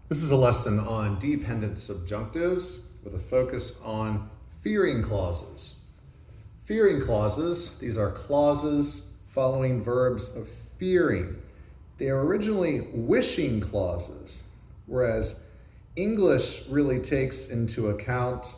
This is a lesson on dependent subjunctives with a focus on fearing clauses. Fearing clauses, these are clauses following verbs of fearing. They are originally wishing clauses, whereas English really takes into account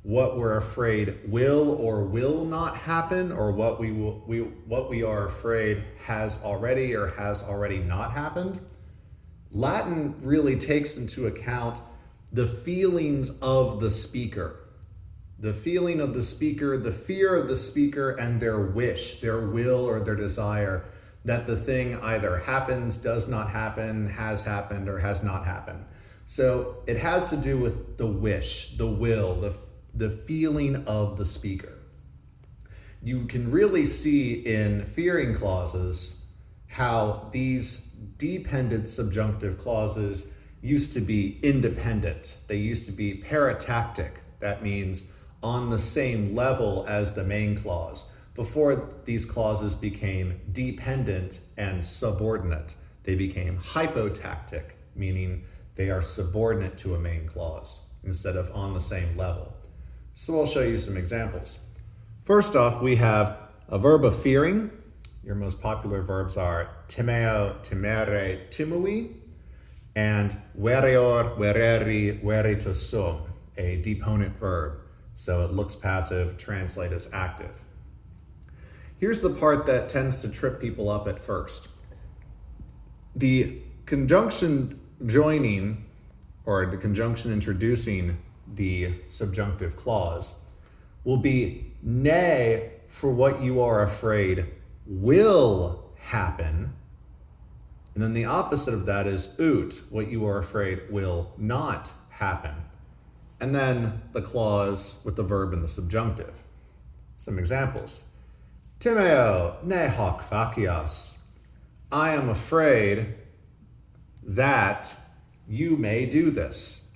what we're afraid will or will not happen, or what we are afraid has already or has already not happened. Latin really takes into account the feelings of the speaker. The feeling of the speaker, the fear of the speaker, and their wish, their will, or their desire that the thing either happens, does not happen, has happened, or has not happened. So it has to do with the wish, the will, the feeling of the speaker. You can really see in fearing clauses how these dependent subjunctive clauses used to be independent. They used to be paratactic. That means on the same level as the main clause. Before these clauses became dependent and subordinate, they became hypotactic, meaning they are subordinate to a main clause instead of on the same level. So I'll show you some examples. First off, we have a verb of fearing. Your most popular verbs are timeo, timere, timui, and verior, vereri, veritus sum, a deponent verb. So it looks passive, translate as active. Here's the part that tends to trip people up at first. The conjunction joining, or the conjunction introducing the subjunctive clause, will be nay for what you are afraid will happen. And then the opposite of that is ut, what you are afraid will not happen. And then the clause with the verb and the subjunctive. Some examples. Timeo ne hoc facias. I am afraid that you may do this.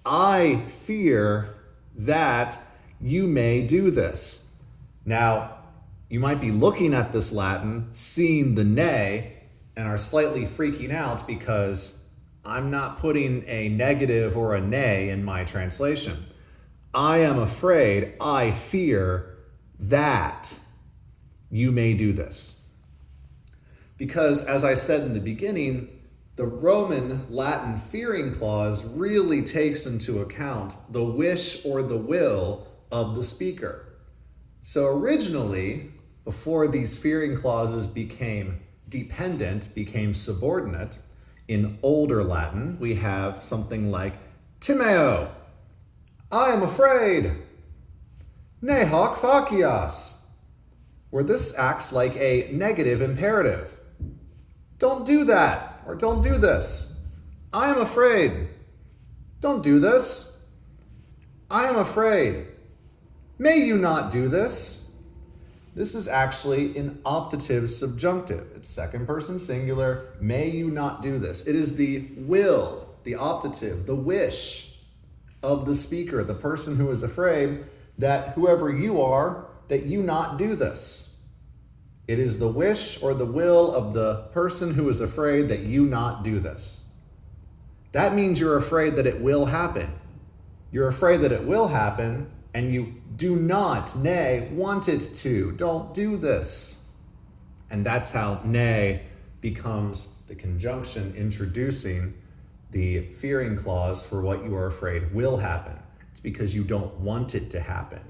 I fear that you may do this. Now, you might be looking at this Latin, seeing the ne, and are slightly freaking out because I'm not putting a negative or a ne in my translation. I am afraid, I fear that you may do this. Because, as I said in the beginning, the Roman Latin fearing clause really takes into account the wish or the will of the speaker. So originally, before these fearing clauses became dependent, became subordinate, in older Latin, we have something like timeo, I am afraid, ne hoc facias, where this acts like a negative imperative. Don't do that, or don't do this. I am afraid. Don't do this. I am afraid. May you not do this. This is actually an optative subjunctive. It's second person singular. May you not do this. It is the will, the optative, the wish of the speaker, the person who is afraid that whoever you are, that you not do this. It is the wish or the will of the person who is afraid that you not do this. That means you're afraid that it will happen. You're afraid that it will happen, and you do not, nay, want it to. Don't do this. And that's how nay becomes the conjunction introducing the fearing clause for what you are afraid will happen. It's because you don't want it to happen.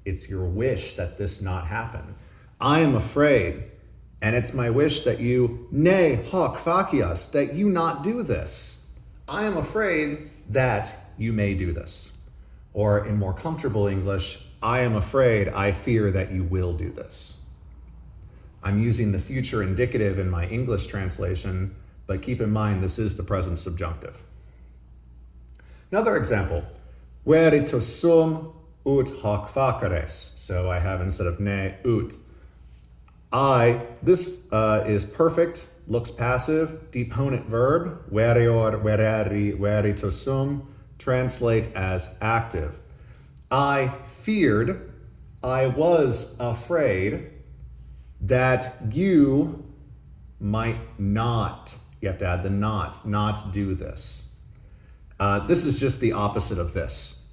It's your wish that this not happen. I am afraid, and it's my wish that you, ne hoc facias, that you not do this. I am afraid that you may do this. Or in more comfortable English, I am afraid, I fear that you will do this. I'm using the future indicative in my English translation, but keep in mind this is the present subjunctive. Another example, veritus sum ut hoc faceres. So I have instead of ne, ut. This is perfect, looks passive, deponent verb, verior, vereri, veritus sum, translate as active. I feared, I was afraid that you might not, you have to add the not do this. This is just the opposite of this.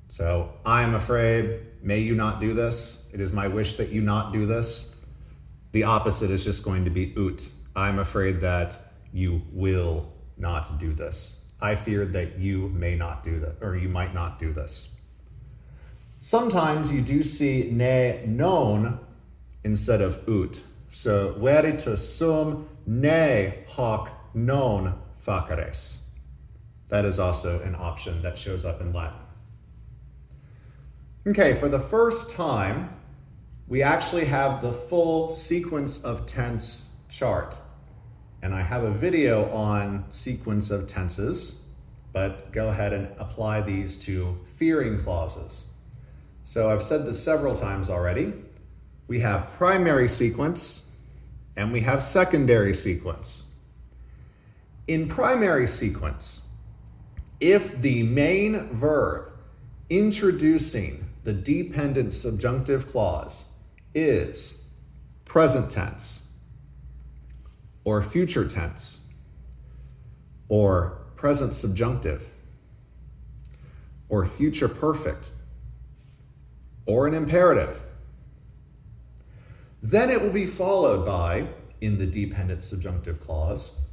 So, I am afraid, may you not do this. It is my wish that you not do this. The opposite is just going to be ut. I'm afraid that you will not do this. I fear that you may not do that, or you might not do this. Sometimes you do see ne non instead of ut. So, veritas sum ne hoc non faceres. That is also an option that shows up in Latin. Okay, for the first time, we actually have the full sequence of tense chart. And I have a video on sequence of tenses, but go ahead and apply these to fearing clauses. So I've said this several times already. We have primary sequence and we have secondary sequence. In primary sequence, if the main verb introducing the dependent subjunctive clause is present tense, or future tense, or present subjunctive, or future perfect, or an imperative, then it will be followed by, in the dependent subjunctive clause,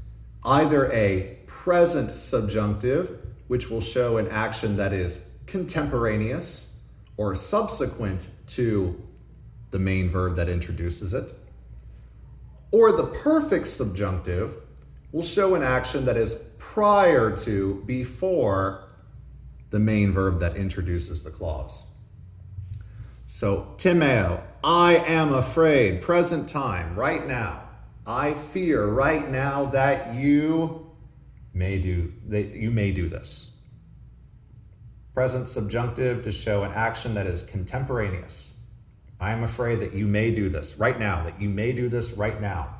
either a present subjunctive, which will show an action that is contemporaneous or subsequent to the main verb that introduces it, or the perfect subjunctive will show an action that is prior to, before the main verb that introduces the clause. So, timeo, I am afraid, present time, right now. I fear right now that you may do this. Present subjunctive to show an action that is contemporaneous. I am afraid that you may do this right now, that you may do this right now.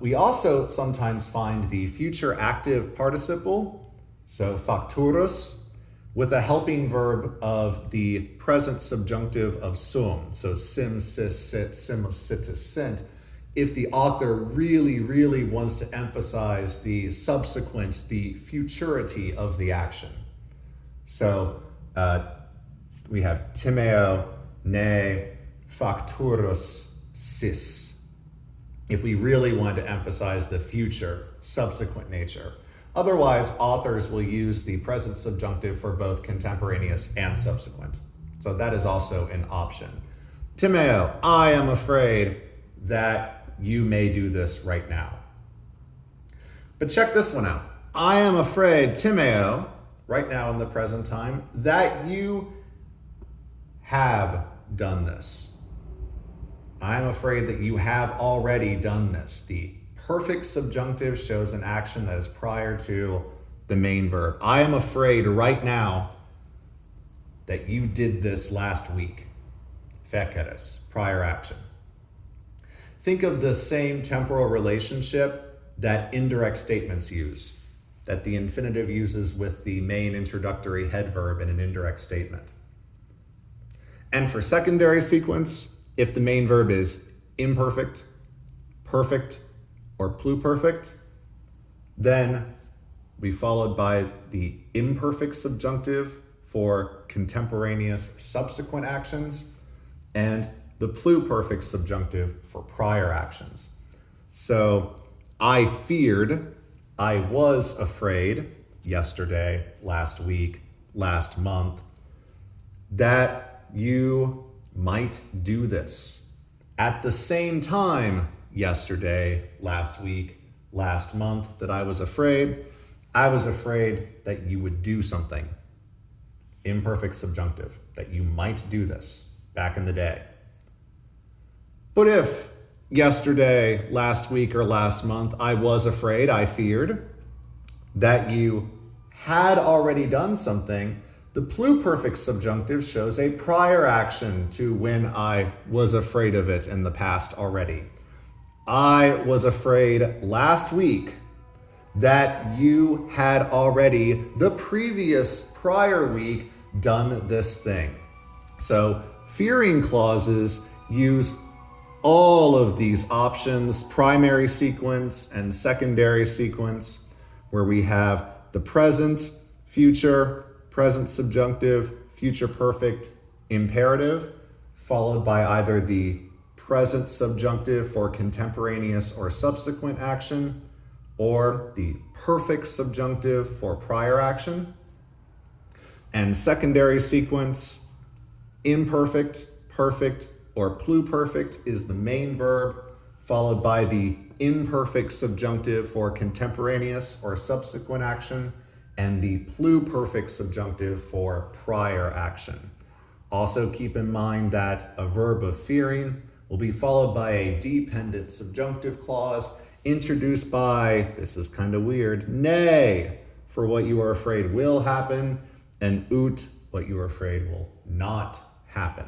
We also sometimes find the future active participle, so facturus, with a helping verb of the present subjunctive of sum, so sim, sis, sit, simus, situs, sint, if the author really, really wants to emphasize the subsequent, the futurity of the action. So we have timeo, ne, facturus, sis, if we really want to emphasize the future, subsequent nature. Otherwise, authors will use the present subjunctive for both contemporaneous and subsequent. So that is also an option. Timeo, I am afraid that you may do this right now. But check this one out. I am afraid, timeo, right now in the present time, that you have done this. I am afraid that you have already done this. The perfect subjunctive shows an action that is prior to the main verb. I am afraid right now that you did this last week. Feceres, prior action. Think of the same temporal relationship that indirect statements use, that the infinitive uses with the main introductory head verb in an indirect statement. And for secondary sequence, if the main verb is imperfect, perfect, or pluperfect, then we followed by the imperfect subjunctive for contemporaneous subsequent actions and the pluperfect subjunctive for prior actions. So I feared, I was afraid yesterday, last week, last month, that you might do this. At the same time, yesterday, last week, last month, that I was afraid that you would do something. Imperfect subjunctive, that you might do this back in the day. But if yesterday, last week, or last month, I was afraid, I feared that you had already done something, the pluperfect subjunctive shows a prior action to when I was afraid of it in the past already. I was afraid last week that you had already, the previous prior week, done this thing. So fearing clauses use all of these options, primary sequence and secondary sequence, where we have the present, future, present subjunctive, future perfect, imperative, followed by either the present subjunctive for contemporaneous or subsequent action, or the perfect subjunctive for prior action. And secondary sequence, imperfect, perfect, or pluperfect is the main verb, followed by the imperfect subjunctive for contemporaneous or subsequent action, and the pluperfect subjunctive for prior action. Also keep in mind that a verb of fearing will be followed by a dependent subjunctive clause introduced by, this is kind of weird, nay, for what you are afraid will happen, and ut, what you are afraid will not happen.